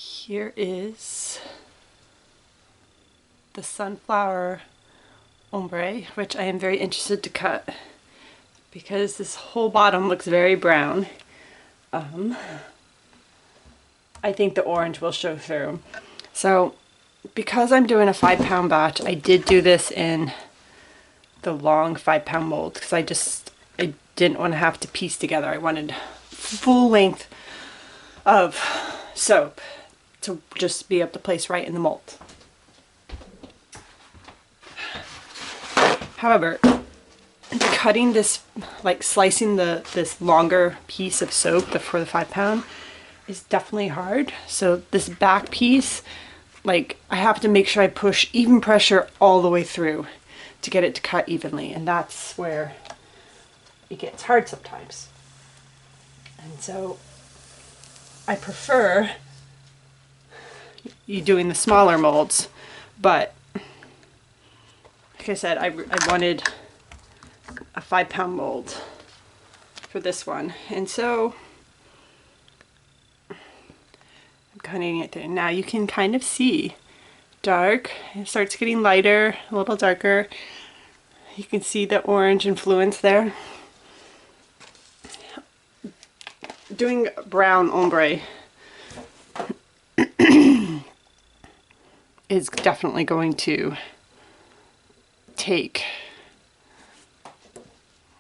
Here is the sunflower ombre, which I am very interested to cut because this whole bottom looks very brown. I think the orange will show through. So because I'm doing a 5-pound batch, I did do this in the long 5-pound mold because I didn't want to have to piece together. I wanted full length of soap to just be able to place right in the mold. However, cutting this, like slicing this longer piece of soap for the 5-pound is definitely hard. So this back piece, like I have to make sure I push even pressure all the way through to get it to cut evenly, and that's where it gets hard sometimes. And so I prefer you doing the smaller molds, but like I said, I wanted a 5-pound mold for this one, and so I'm cutting it through. Now you can kind of see dark, it starts getting lighter, a little darker. You can see the orange influence there. Doing brown ombre is definitely going to take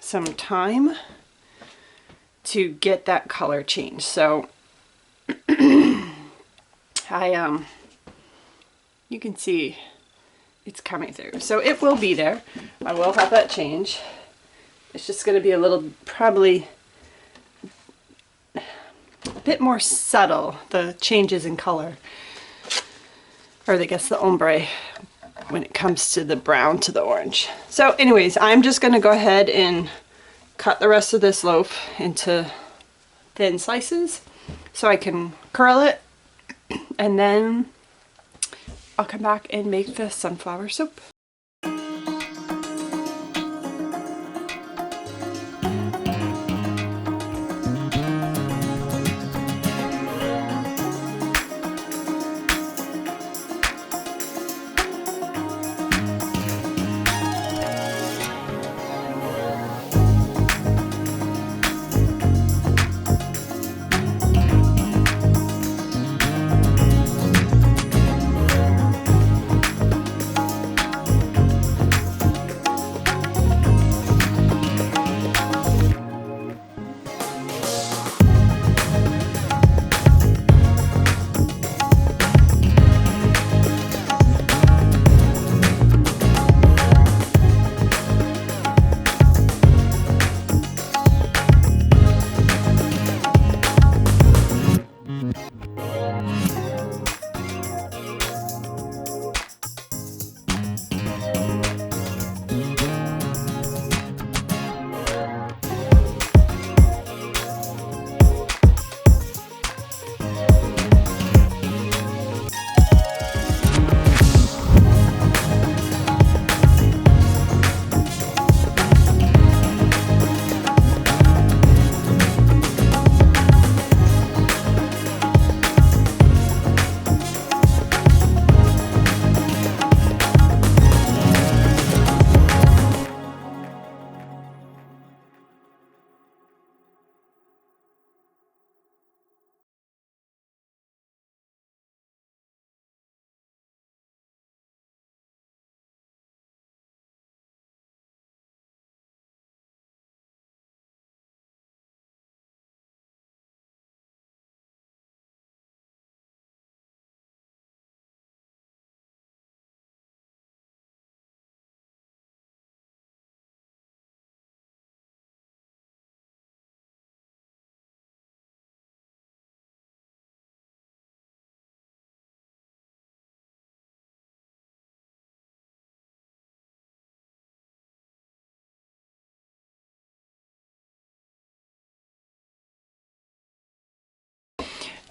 some time to get that color change. So you can see it's coming through. So it will be there. I will have that change. It's just going to be a little, probably a bit more subtle, the changes in color, or I guess the ombre, when it comes to the brown to the orange. So anyways, I'm just going to go ahead and cut the rest of this loaf into thin slices so I can curl it, and then I'll come back and make the sunflower soap.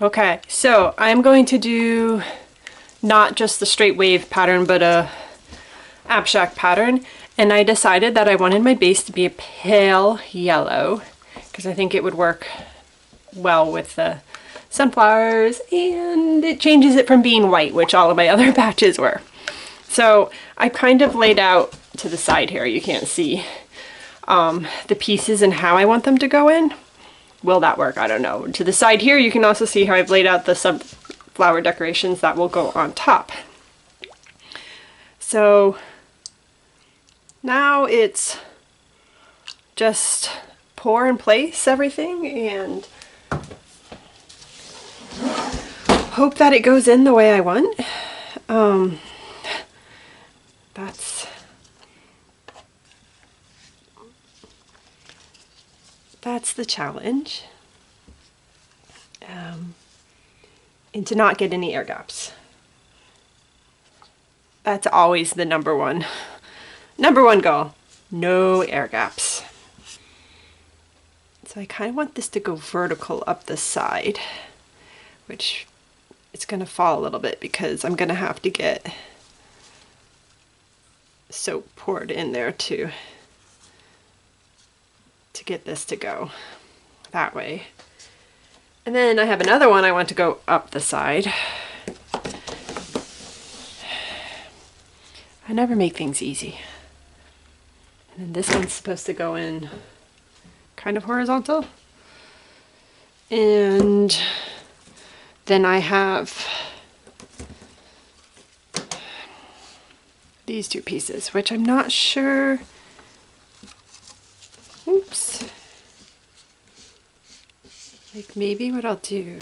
Okay, so I'm going to do not just the straight wave pattern, but a abstract pattern, and I decided that I wanted my base to be a pale yellow because I think it would work well with the sunflowers, and it changes it from being white, which all of my other batches were. So I kind of laid out to the side here, you can't see, the pieces and how I want them to go in. Will that work? I don't know. To the side here, you can also see how I've laid out the sunflower decorations that will go on top. So now it's just pour and place everything and hope that it goes in the way I want. That's the challenge. And to not get any air gaps. That's always the number one goal. No air gaps. So I kind of want this to go vertical up the side, which it's going to fall a little bit because I'm going to have to get soap poured in there to get this to go that way. And then I have another one I want to go up the side. I never make things easy. And then this one's supposed to go in kind of horizontal. And then I have these two pieces, which I'm not sure. Oops. Like maybe what I'll do.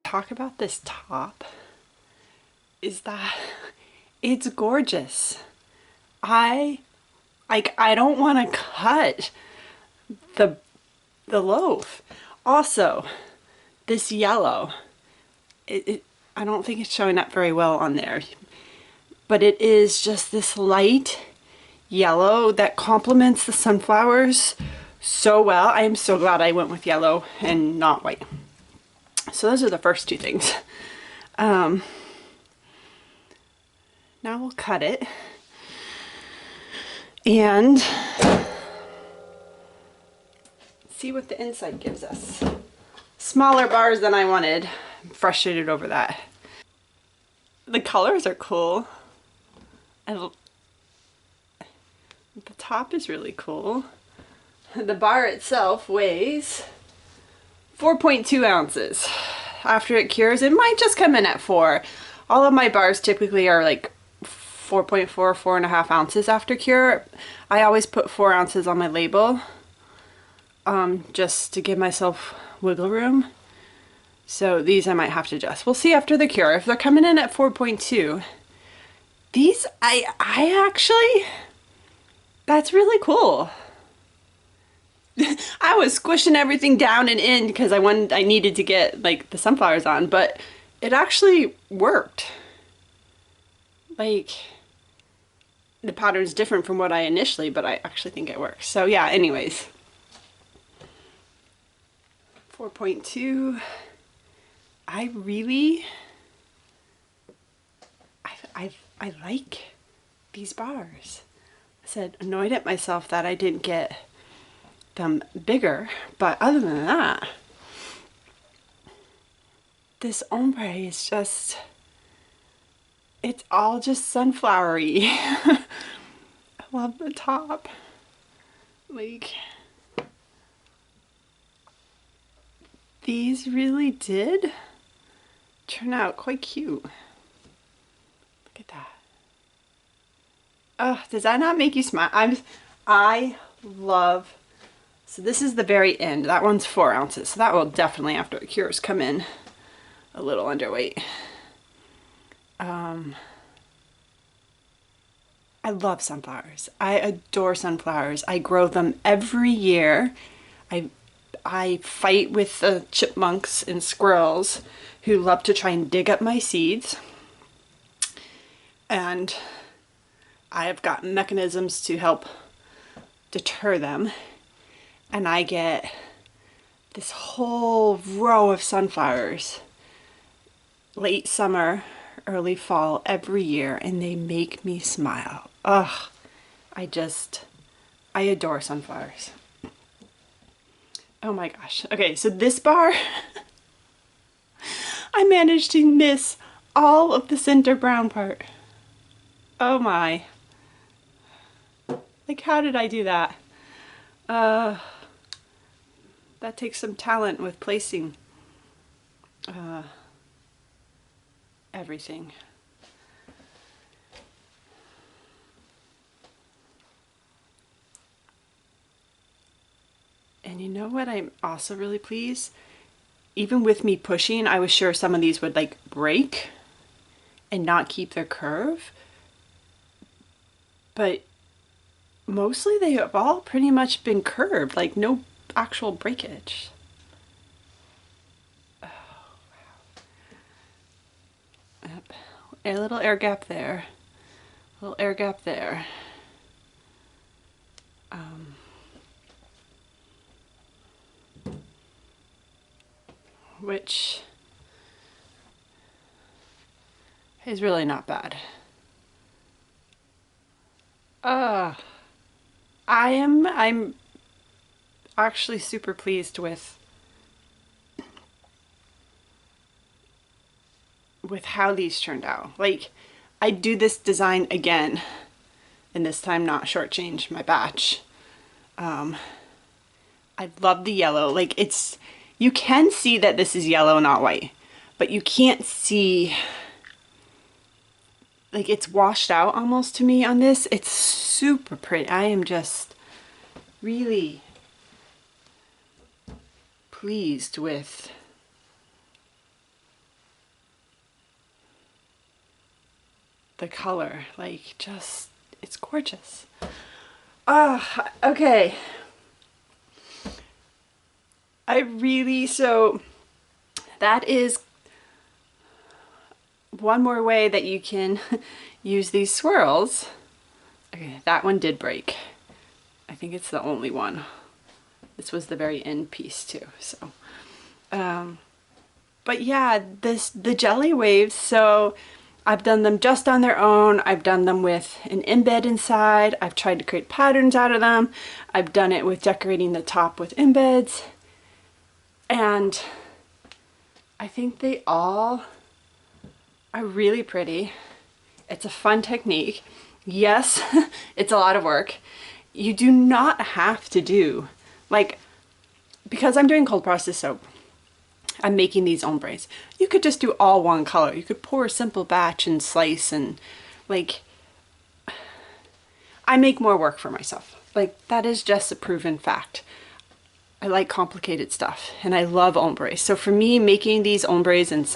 Talk about this top is that it's gorgeous. I don't want to cut the loaf. Also, this yellow, I don't think it's showing up very well on there, but it is just this light yellow that complements the sunflowers so well. I am so glad I went with yellow and not white. So those are the first two things. Now we'll cut it and see what the inside gives us. Smaller bars than I wanted, I'm frustrated over that. The colors are cool. And the top is really cool. The bar itself weighs 4.2 ounces. After it cures, it might just come in at 4. All of my bars typically are like 4.4, 4.5 ounces after cure. I always put 4 ounces on my label, just to give myself wiggle room. So these I might have to adjust. We'll see after the cure. If they're coming in at 4.2, these, I actually, that's really cool. I was squishing everything down and in because I needed to get like the sunflowers on, but it actually worked. Like, the pattern's different from what I initially, but I actually think it works. So yeah, anyways. 4.2. I really, I like these bars. I said, annoyed at myself that I didn't get them bigger, but other than that, this ombre is just, it's all just sunflowery. I love the top. Like, these really did turn out quite cute. Look at that. Oh, does that not make you smile? I love, so this is the very end. That one's 4 ounces. So that will definitely, after it cures, come in a little underweight. I love sunflowers. I adore sunflowers. I grow them every year. I fight with the chipmunks and squirrels who love to try and dig up my seeds. And I have got mechanisms to help deter them. And I get this whole row of sunflowers late summer, early fall every year, and they make me smile. Ugh, I adore sunflowers. Oh my gosh. Okay, so this bar, I managed to miss all of the center brown part. Oh my. Like, how did I do that? That takes some talent with placing everything. And you know what, I'm also really pleased? Even with me pushing, I was sure some of these would like break and not keep their curve. But mostly they have all pretty much been curved, like no actual breakage. Oh, wow. Yep. A little air gap there. A little air gap there. Which is really not bad. I'm actually super pleased with how these turned out. Like, I'd do this design again, and this time not shortchange my batch. I love the yellow. Like, it's, you can see that this is yellow, not white, but you can't see, like, it's washed out almost to me on this. It's super pretty. I am just really pleased with the color. Like, just, it's gorgeous. Okay. So that is one more way that you can use these swirls. Okay, that one did break. I think it's the only one. This was the very end piece too, so. But yeah, the jelly waves, so I've done them just on their own. I've done them with an embed inside. I've tried to create patterns out of them. I've done it with decorating the top with embeds. And I think they all are really pretty. It's a fun technique. Yes, it's a lot of work. You do not have to do, like, because I'm doing cold process soap, I'm making these ombres. You could just do all one color. You could pour a simple batch and slice, and like, I make more work for myself. Like, that is just a proven fact. I like complicated stuff and I love ombres. So for me, making these ombres and